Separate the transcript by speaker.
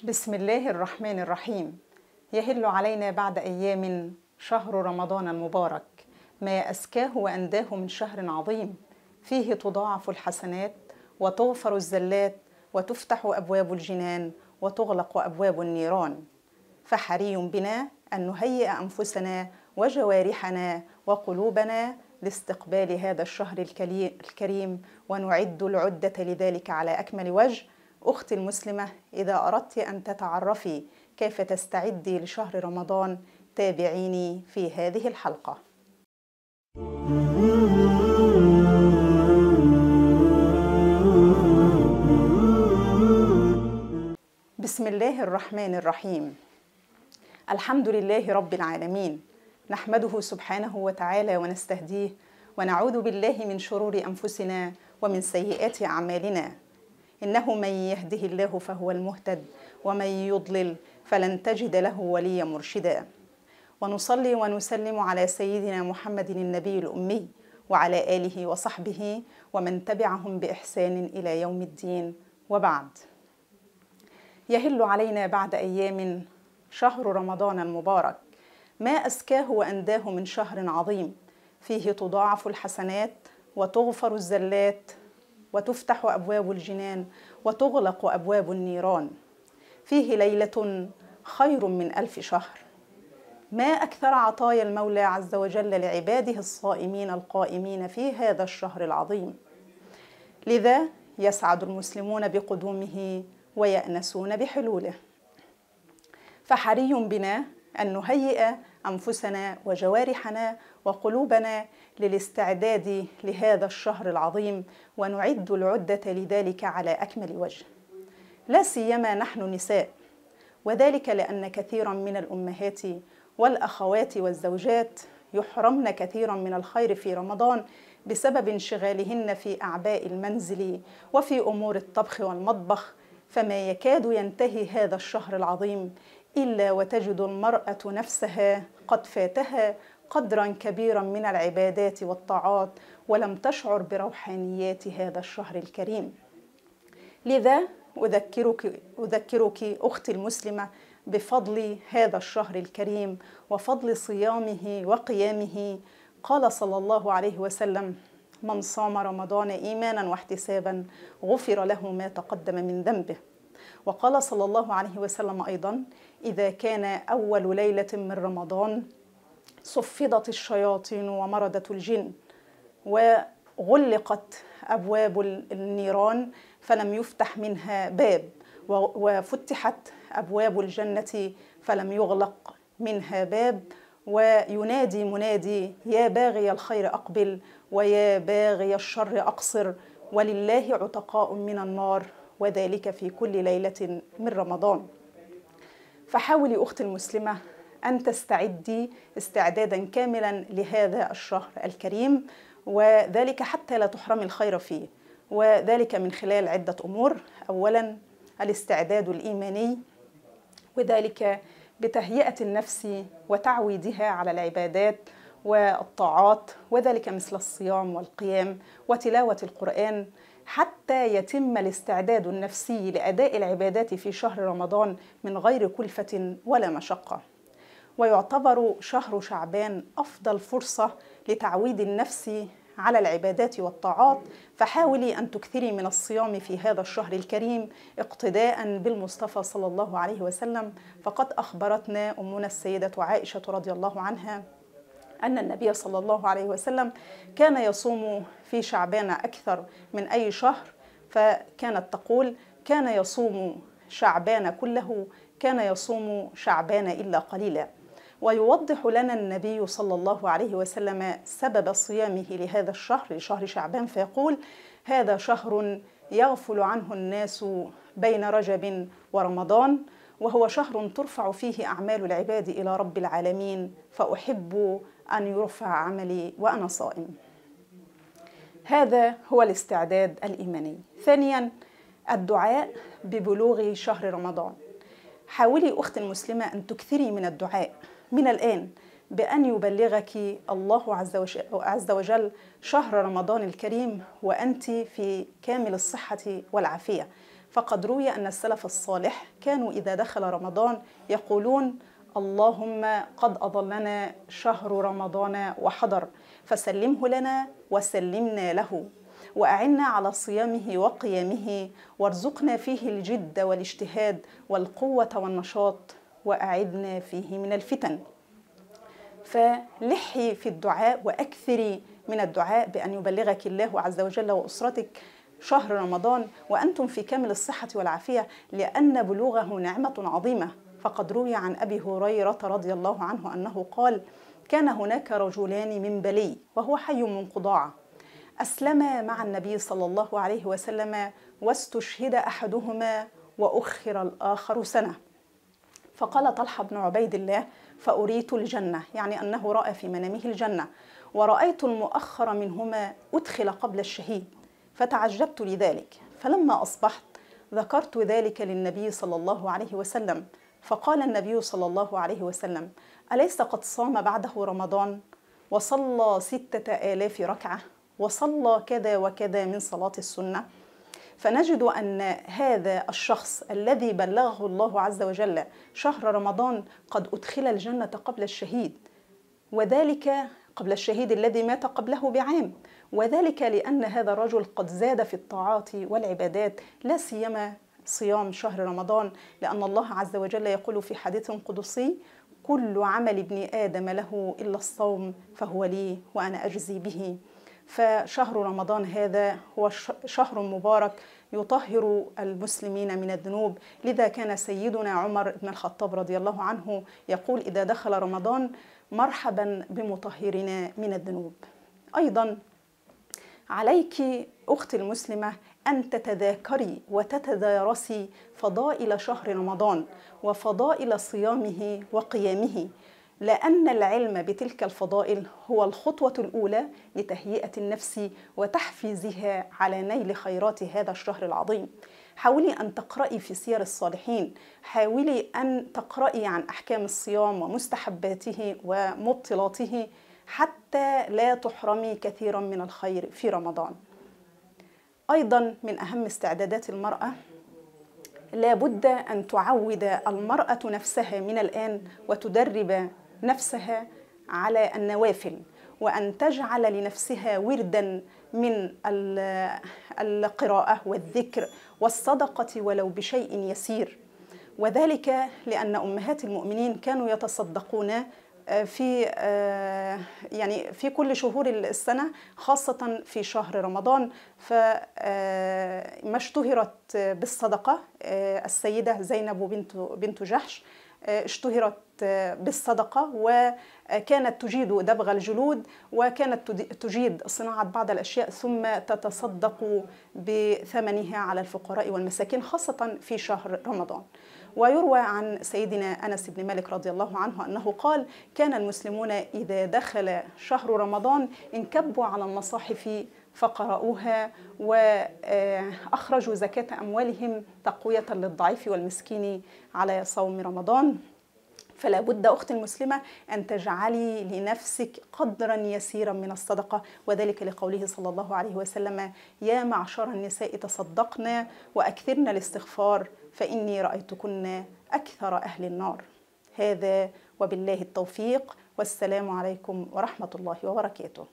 Speaker 1: بسم الله الرحمن الرحيم. يهل علينا بعد أيام شهر رمضان المبارك، ما أزكاه وأنداه من شهر عظيم، فيه تضاعف الحسنات وتغفر الزلات وتفتح أبواب الجنان وتغلق أبواب النيران. فحري بنا أن نهيئ أنفسنا وجوارحنا وقلوبنا لاستقبال هذا الشهر الكريم ونعد العدة لذلك على أكمل وجه. أختي المسلمة، إذا أردت أن تتعرفي كيف تستعدي لشهر رمضان تابعيني في هذه الحلقة. بسم الله الرحمن الرحيم. الحمد لله رب العالمين، نحمده سبحانه وتعالى ونستهديه ونعوذ بالله من شرور أنفسنا ومن سيئات أعمالنا، إنه من يهده الله فهو المهتد ومن يضلل فلن تجد له وليا مرشدا. ونصلي ونسلم على سيدنا محمد النبي الأمي وعلى آله وصحبه ومن تبعهم بإحسان إلى يوم الدين، وبعد. يهل علينا بعد أيام شهر رمضان المبارك، ما أزكاه وأنداه من شهر عظيم، فيه تضاعف الحسنات وتغفر الزلات وتفتح أبواب الجنان وتغلق أبواب النيران. فيه ليلة خير من 1000 شهر. ما أكثر عطايا المولى عز وجل لعباده الصائمين القائمين في هذا الشهر العظيم، لذا يسعد المسلمون بقدومه ويأنسون بحلوله. فحري بنا أن نهيئ أنفسنا وجوارحنا وقلوبنا للاستعداد لهذا الشهر العظيم ونعد العدة لذلك على أكمل وجه، لا سيما نحن نساء، وذلك لأن كثيرا من الأمهات والأخوات والزوجات يحرمن كثيرا من الخير في رمضان بسبب انشغالهن في أعباء المنزل وفي أمور الطبخ والمطبخ، فما يكاد ينتهي هذا الشهر العظيم إلا وتجد المرأة نفسها قد فاتها قدرا كبيرا من العبادات والطاعات ولم تشعر بروحانيات هذا الشهر الكريم. لذا أذكرك أختي المسلمة بفضل هذا الشهر الكريم وفضل صيامه وقيامه. قال صلى الله عليه وسلم: من صام رمضان إيمانا واحتسابا غفر له ما تقدم من ذنبه. وقال صلى الله عليه وسلم أيضا: إذا كان أول ليلة من رمضان صفدت الشياطين ومردت الجن وغلقت أبواب النيران فلم يفتح منها باب، وفتحت أبواب الجنة فلم يغلق منها باب، وينادي منادي: يا باغي الخير أقبل ويا باغي الشر أقصر، ولله عتقاء من النار، وذلك في كل ليلة من رمضان. فحاولي أختي المسلمة أن تستعدي استعدادا كاملا لهذا الشهر الكريم، وذلك حتى لا تحرمي الخير فيه، وذلك من خلال عدة أمور. أولا الاستعداد الإيماني، وذلك بتهيئة النفس وتعويدها على العبادات والطاعات، وذلك مثل الصيام والقيام وتلاوة القرآن، حتى يتم الاستعداد النفسي لأداء العبادات في شهر رمضان من غير كلفة ولا مشقة. ويعتبر شهر شعبان أفضل فرصة لتعويد النفس على العبادات والطاعات، فحاولي أن تكثري من الصيام في هذا الشهر الكريم اقتداء بالمصطفى صلى الله عليه وسلم. فقد أخبرتنا أمنا السيدة عائشة رضي الله عنها أن النبي صلى الله عليه وسلم كان يصوم في شعبان أكثر من أي شهر، فكانت تقول: كان يصوم شعبان كله، كان يصوم شعبان إلا قليلا. ويوضح لنا النبي صلى الله عليه وسلم سبب صيامه لهذا الشهر، لشهر شعبان، فيقول: هذا شهر يغفل عنه الناس بين رجب ورمضان، وهو شهر ترفع فيه أعمال العباد إلى رب العالمين، فأحب أن يرفع عملي وأنا صائم. هذا هو الاستعداد الإيماني. ثانيا الدعاء ببلوغ شهر رمضان. حاولي أختي المسلمة أن تكثري من الدعاء من الآن بأن يبلغك الله عز وجل شهر رمضان الكريم وأنت في كامل الصحة والعافية. فقد روي أن السلف الصالح كانوا إذا دخل رمضان يقولون: اللهم قد أضلنا شهر رمضان وحضر، فسلمه لنا وسلمنا له، وأعنا على صيامه وقيامه، وارزقنا فيه الجد والاجتهاد والقوة والنشاط، وأعذنا فيه من الفتن. فلحي في الدعاء وأكثري من الدعاء بأن يبلغك الله عز وجل وأسرتك شهر رمضان وأنتم في كامل الصحة والعافية، لأن بلوغه نعمة عظيمة. فقد روي عن أبي هريرة رضي الله عنه أنه قال: كان هناك رجلان من بلي وهو حي من قضاعة، أسلما مع النبي صلى الله عليه وسلم، واستشهد أحدهما وأخر الآخر سنة. فقال طلحة بن عبيد الله: فأريت الجنة، يعني أنه رأى في منامه الجنة، ورأيت المؤخر منهما أدخل قبل الشهيد، فتعجبت لذلك، فلما أصبحت ذكرت ذلك للنبي صلى الله عليه وسلم، فقال النبي صلى الله عليه وسلم: أليس قد صام بعده رمضان وصلى 6000 ركعة وصلى كذا وكذا من صلاة السنة؟ فنجد أن هذا الشخص الذي بلغه الله عز وجل شهر رمضان قد أدخل الجنة قبل الشهيد، وذلك قبل الشهيد الذي مات قبله بعام، وذلك لأن هذا الرجل قد زاد في الطاعات والعبادات، لا سيما صيام شهر رمضان، لأن الله عز وجل يقول في حديث قدسي: كل عمل ابن آدم له إلا الصوم فهو لي وأنا أجزي به. فشهر رمضان هذا هو شهر مبارك يطهر المسلمين من الذنوب، لذا كان سيدنا عمر بن الخطاب رضي الله عنه يقول إذا دخل رمضان: مرحبا بمطهرنا من الذنوب. أيضا عليك أختي المسلمة أن تتذاكري وتتدارسي فضائل شهر رمضان وفضائل صيامه وقيامه، لأن العلم بتلك الفضائل هو الخطوة الأولى لتهيئة النفس وتحفيزها على نيل خيرات هذا الشهر العظيم. حاولي أن تقرأي في سير الصالحين، حاولي أن تقرأي عن أحكام الصيام ومستحباته ومبطلاته حتى لا تحرمي كثيرا من الخير في رمضان. أيضا من أهم استعدادات المرأة، لا بد أن تعود المرأة نفسها من الآن وتدرب نفسها على النوافل، وأن تجعل لنفسها وردا من القراءة والذكر والصدقة ولو بشيء يسير، وذلك لأن أمهات المؤمنين كانوا يتصدقون في كل شهور السنة، خاصة في شهر رمضان. فما اشتهرت بالصدقة السيدة زينب بنت جحش اشتهرت بالصدقة، وكانت تجيد دبغ الجلود، وكانت تجيد صناعة بعض الأشياء ثم تتصدق بثمنها على الفقراء والمساكين، خاصة في شهر رمضان. ويروى عن سيدنا أنس بن مالك رضي الله عنه أنه قال: كان المسلمون إذا دخل شهر رمضان انكبوا على المصاحف فقرأوها وأخرجوا زكاة أموالهم تقوية للضعيف والمسكين على صوم رمضان. فلا بد أختي المسلمة أن تجعلي لنفسك قدرا يسيرا من الصدقة، وذلك لقوله صلى الله عليه وسلم: يا معشر النساء تصدقنا وأكثرن الاستغفار فإني رأيتكن أكثر أهل النار. هذا وبالله التوفيق، والسلام عليكم ورحمة الله وبركاته.